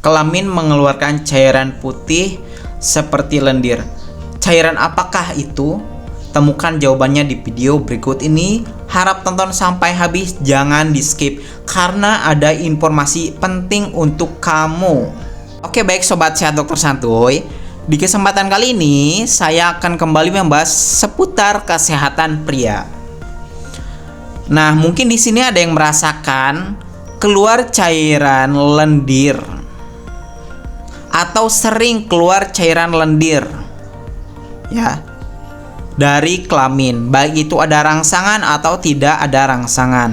Kelamin mengeluarkan cairan putih seperti lendir. Cairan apakah itu? Temukan jawabannya di video berikut ini. Harap tonton sampai habis, jangan di skip karena ada informasi penting untuk kamu. Oke, baik sobat sehat dokter santuy. Di kesempatan kali ini saya akan kembali membahas seputar kesehatan pria. Nah, mungkin di sini ada yang merasakan keluar cairan lendir atau sering keluar cairan lendir ya dari kelamin, baik itu ada rangsangan atau tidak ada rangsangan.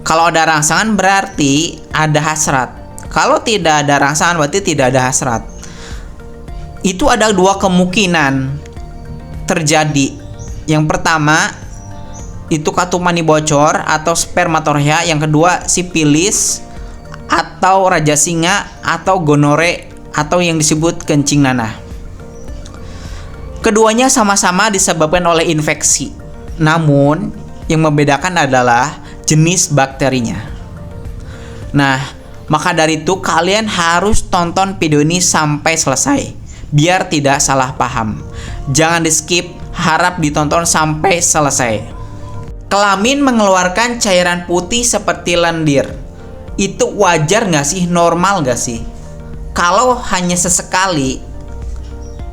Kalau ada rangsangan berarti ada hasrat. Kalau tidak ada rangsangan berarti tidak ada hasrat. Itu ada dua kemungkinan terjadi. Yang pertama itu katup mani bocor atau spermatorrhea, yang kedua sifilis atau raja singa atau gonore atau yang disebut kencing nanah. Keduanya sama-sama disebabkan oleh infeksi. Namun yang membedakan adalah jenis bakterinya. Nah, maka dari itu kalian harus tonton video ini sampai selesai biar tidak salah paham. Jangan di skip, harap ditonton sampai selesai. Kelamin mengeluarkan cairan putih seperti lendir. Itu wajar nggak sih? Normal nggak sih? Kalau hanya sesekali,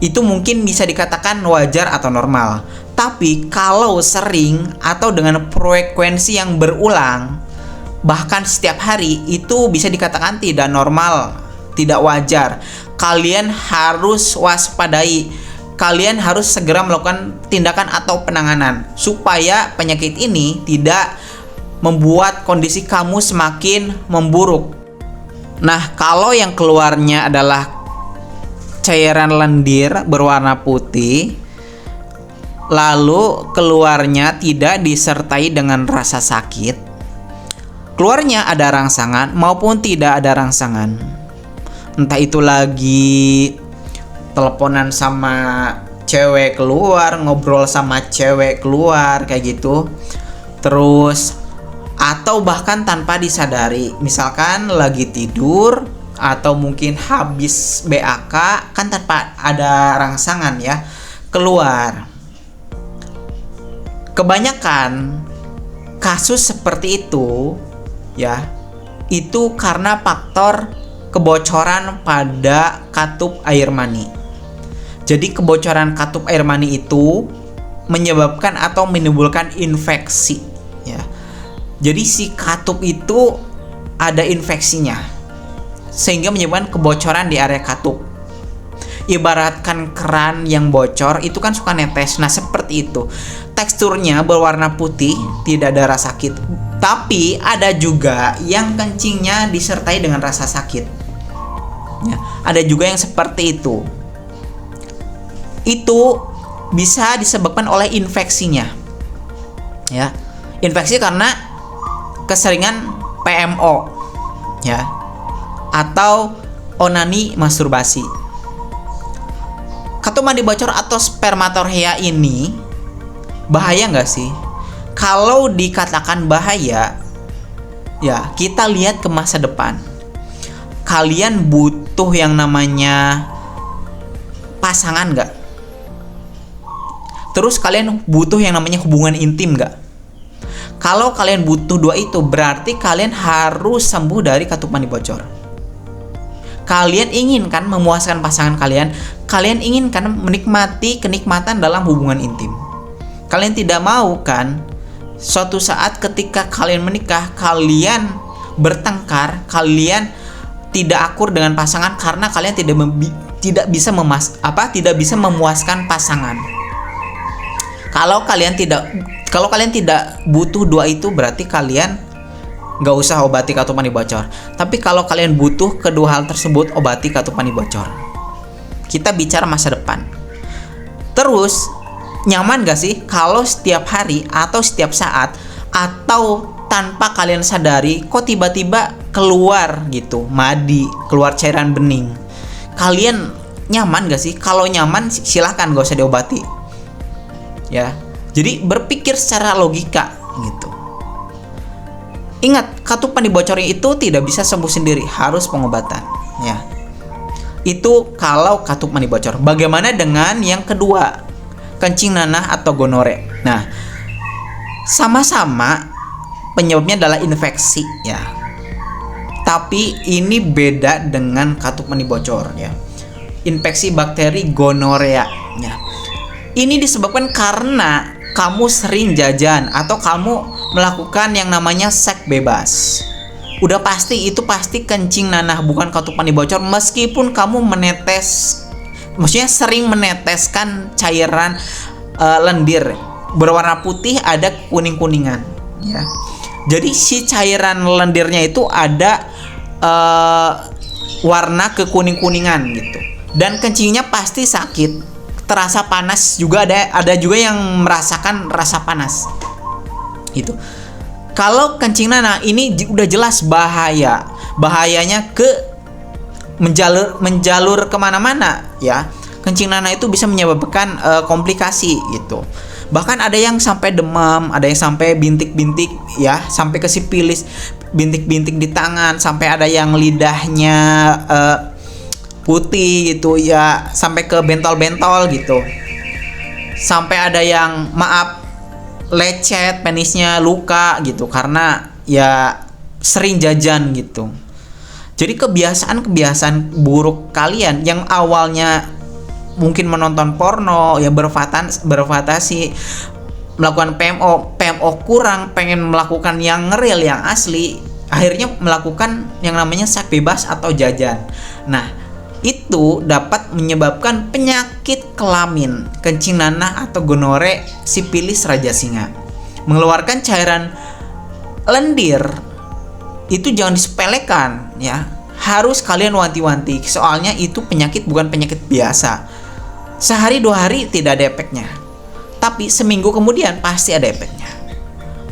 itu mungkin bisa dikatakan wajar atau normal. Tapi kalau sering atau dengan frekuensi yang berulang, bahkan setiap hari, itu bisa dikatakan tidak normal, tidak wajar. Kalian harus waspadai. Kalian harus segera melakukan tindakan atau penanganan supaya penyakit ini tidak membuat kondisi kamu semakin memburuk. Nah, kalau yang keluarnya adalah cairan lendir berwarna putih, lalu keluarnya tidak disertai dengan rasa sakit, keluarnya ada rangsangan maupun tidak ada rangsangan, entah itu lagi teleponan sama cewek keluar, ngobrol sama cewek keluar kayak gitu, terus atau bahkan tanpa disadari, misalkan lagi tidur atau mungkin habis BAK, kan tanpa ada rangsangan ya keluar. Kebanyakan kasus seperti itu ya, itu karena faktor kebocoran pada katup air mani. Jadi kebocoran katup air mani itu menyebabkan atau menimbulkan infeksi ya. Jadi si katup itu ada infeksinya sehingga menyebabkan kebocoran di area katup. Ibaratkan keran yang bocor itu kan suka netes. Nah, seperti itu. Teksturnya berwarna putih, tidak ada rasa sakit. Tapi ada juga yang kencingnya disertai dengan rasa sakit. Ya, ada juga yang seperti itu. Itu bisa disebabkan oleh infeksinya. Ya. Infeksi karena keseringan PMO ya, atau onani masturbasi. Katup mani bocor atau spermatorrhea ini bahaya nggak sih? Kalau dikatakan bahaya, ya kita lihat ke masa depan. Kalian butuh yang namanya pasangan nggak? Terus kalian butuh yang namanya hubungan intim nggak? Kalau kalian butuh dua itu, berarti kalian harus sembuh dari katup mani bocor. Kalian ingin kan memuaskan pasangan kalian? Kalian ingin kan menikmati kenikmatan dalam hubungan intim? Kalian tidak mau kan suatu saat ketika kalian menikah, kalian bertengkar, kalian tidak akur dengan pasangan karena kalian tidak bisa memuaskan pasangan. Kalau kalian tidak butuh dua itu, berarti kalian nggak usah obati katup mani bocor. Tapi kalau kalian butuh kedua hal tersebut, obati katup mani bocor. Kita bicara masa depan. Terus nyaman gak sih kalau setiap hari atau setiap saat atau tanpa kalian sadari kok tiba-tiba keluar gitu madi, keluar cairan bening? Kalian nyaman gak sih? Kalau nyaman silahkan, gak usah diobati ya. Jadi berpikir secara logika gitu. Ingat, katup mani bocor itu tidak bisa sembuh sendiri, harus pengobatan, ya. Itu kalau katup mani bocor. Bagaimana dengan yang kedua, kencing nanah atau gonore? Nah, sama-sama penyebabnya adalah infeksi, ya. Tapi ini beda dengan katup mani bocor, ya. Infeksi bakteri gonorea, ya. Ini disebabkan karena kamu sering jajan atau kamu melakukan yang namanya seks bebas. Udah pasti itu pasti kencing nanah, bukan katup mani bocor, meskipun kamu maksudnya sering meneteskan cairan lendir berwarna putih ada kuning-kuningan, ya. Jadi si cairan lendirnya itu ada warna kekuning-kuningan gitu. Dan kencingnya pasti sakit, terasa panas juga, ada juga yang merasakan rasa panas itu. Kalau kencing nanah ini udah jelas bahayanya menjalur kemana-mana, ya. Kencing nanah itu bisa menyebabkan komplikasi gitu. Bahkan ada yang sampai demam, ada yang sampai bintik-bintik, ya, sampai ke sipilis, bintik-bintik di tangan, sampai ada yang lidahnya putih gitu, ya, sampai ke bentol-bentol gitu, sampai ada yang lecet penisnya, luka gitu, karena ya sering jajan gitu. Jadi kebiasaan buruk kalian yang awalnya mungkin menonton porno, ya, berfantasi melakukan PMO kurang, pengen melakukan yang real, yang asli, akhirnya melakukan yang namanya seks bebas atau jajan. Nah, itu dapat menyebabkan penyakit kelamin, kencing nanah atau gonore, sipilis, raja singa. Mengeluarkan cairan lendir itu jangan disepelekan, ya. Harus kalian wanti-wanti, soalnya itu penyakit bukan penyakit biasa. Sehari 2 hari tidak ada efeknya, tapi seminggu kemudian pasti ada efeknya.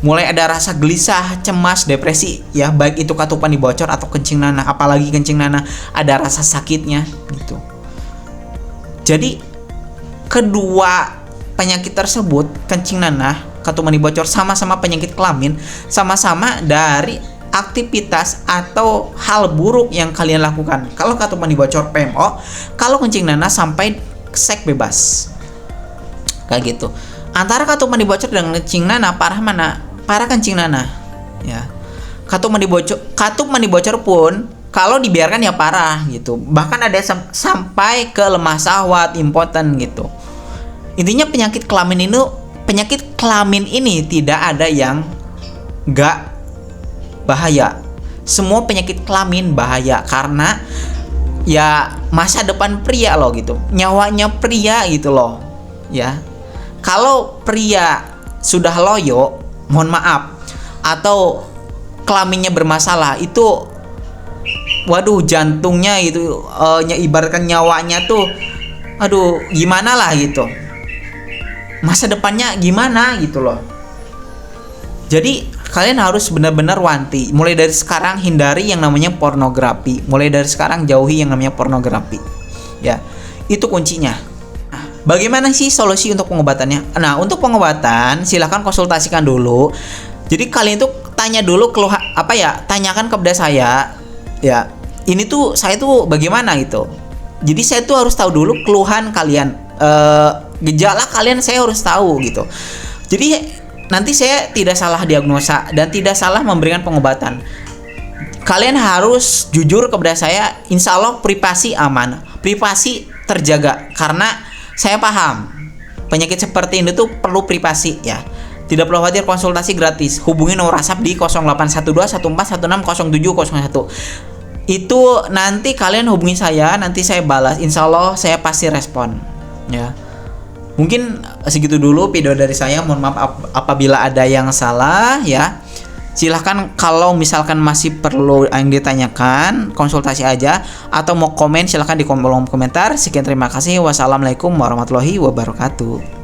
Mulai ada rasa gelisah, cemas, depresi, ya, baik itu katup mani bocor atau kencing nanah, apalagi kencing nanah ada rasa sakitnya gitu. Jadi kedua penyakit tersebut, kencing nanah, katup mani bocor, sama-sama penyakit kelamin, sama-sama dari aktivitas atau hal buruk yang kalian lakukan. Kalau katup mani bocor PMO, kalau kencing nanah sampai seks bebas. Kayak gitu. Antara katup mani bocor dan kencing nanah, parah mana? Parah kencing nanah, ya. Katup mani bocor pun kalau dibiarkan ya parah gitu. Bahkan ada sampai ke lemah syahwat, impoten gitu. Intinya penyakit kelamin ini tidak ada yang gak bahaya. Semua penyakit kelamin bahaya karena ya masa depan pria loh gitu. Nyawanya pria gitu loh, ya. Kalau pria sudah loyo, mohon maaf, atau kelaminnya bermasalah, itu waduh, jantungnya itu ibaratkan nyawanya tuh, aduh, gimana lah gitu, masa depannya gimana gitu loh. Jadi kalian harus benar-benar wanti. Mulai dari sekarang hindari yang namanya pornografi. Mulai dari sekarang jauhi yang namanya pornografi, ya. Itu kuncinya. Bagaimana sih solusi untuk pengobatannya? Nah, untuk pengobatan silahkan konsultasikan dulu. Jadi kalian tuh tanya dulu tanyakan kepada saya, ya. Ini tuh saya tuh bagaimana gitu. Jadi saya tuh harus tahu dulu keluhan kalian, gejala kalian saya harus tahu gitu. Jadi nanti saya tidak salah diagnosa dan tidak salah memberikan pengobatan. Kalian harus jujur kepada saya, insya Allah privasi aman, privasi terjaga, karena saya paham penyakit seperti ini tuh perlu privasi, ya. Tidak perlu khawatir, konsultasi gratis. Hubungi nomor WhatsApp di 081214160701. Itu nanti kalian hubungi saya, nanti saya balas. Insya Allah saya pasti respon, ya. Mungkin segitu dulu video dari saya. Mohon maaf apabila ada yang salah, ya. Silahkan kalau misalkan masih perlu yang ditanyakan, konsultasi aja, atau mau komen silahkan di kolom komentar. Sekian, terima kasih. Wassalamualaikum warahmatullahi wabarakatuh.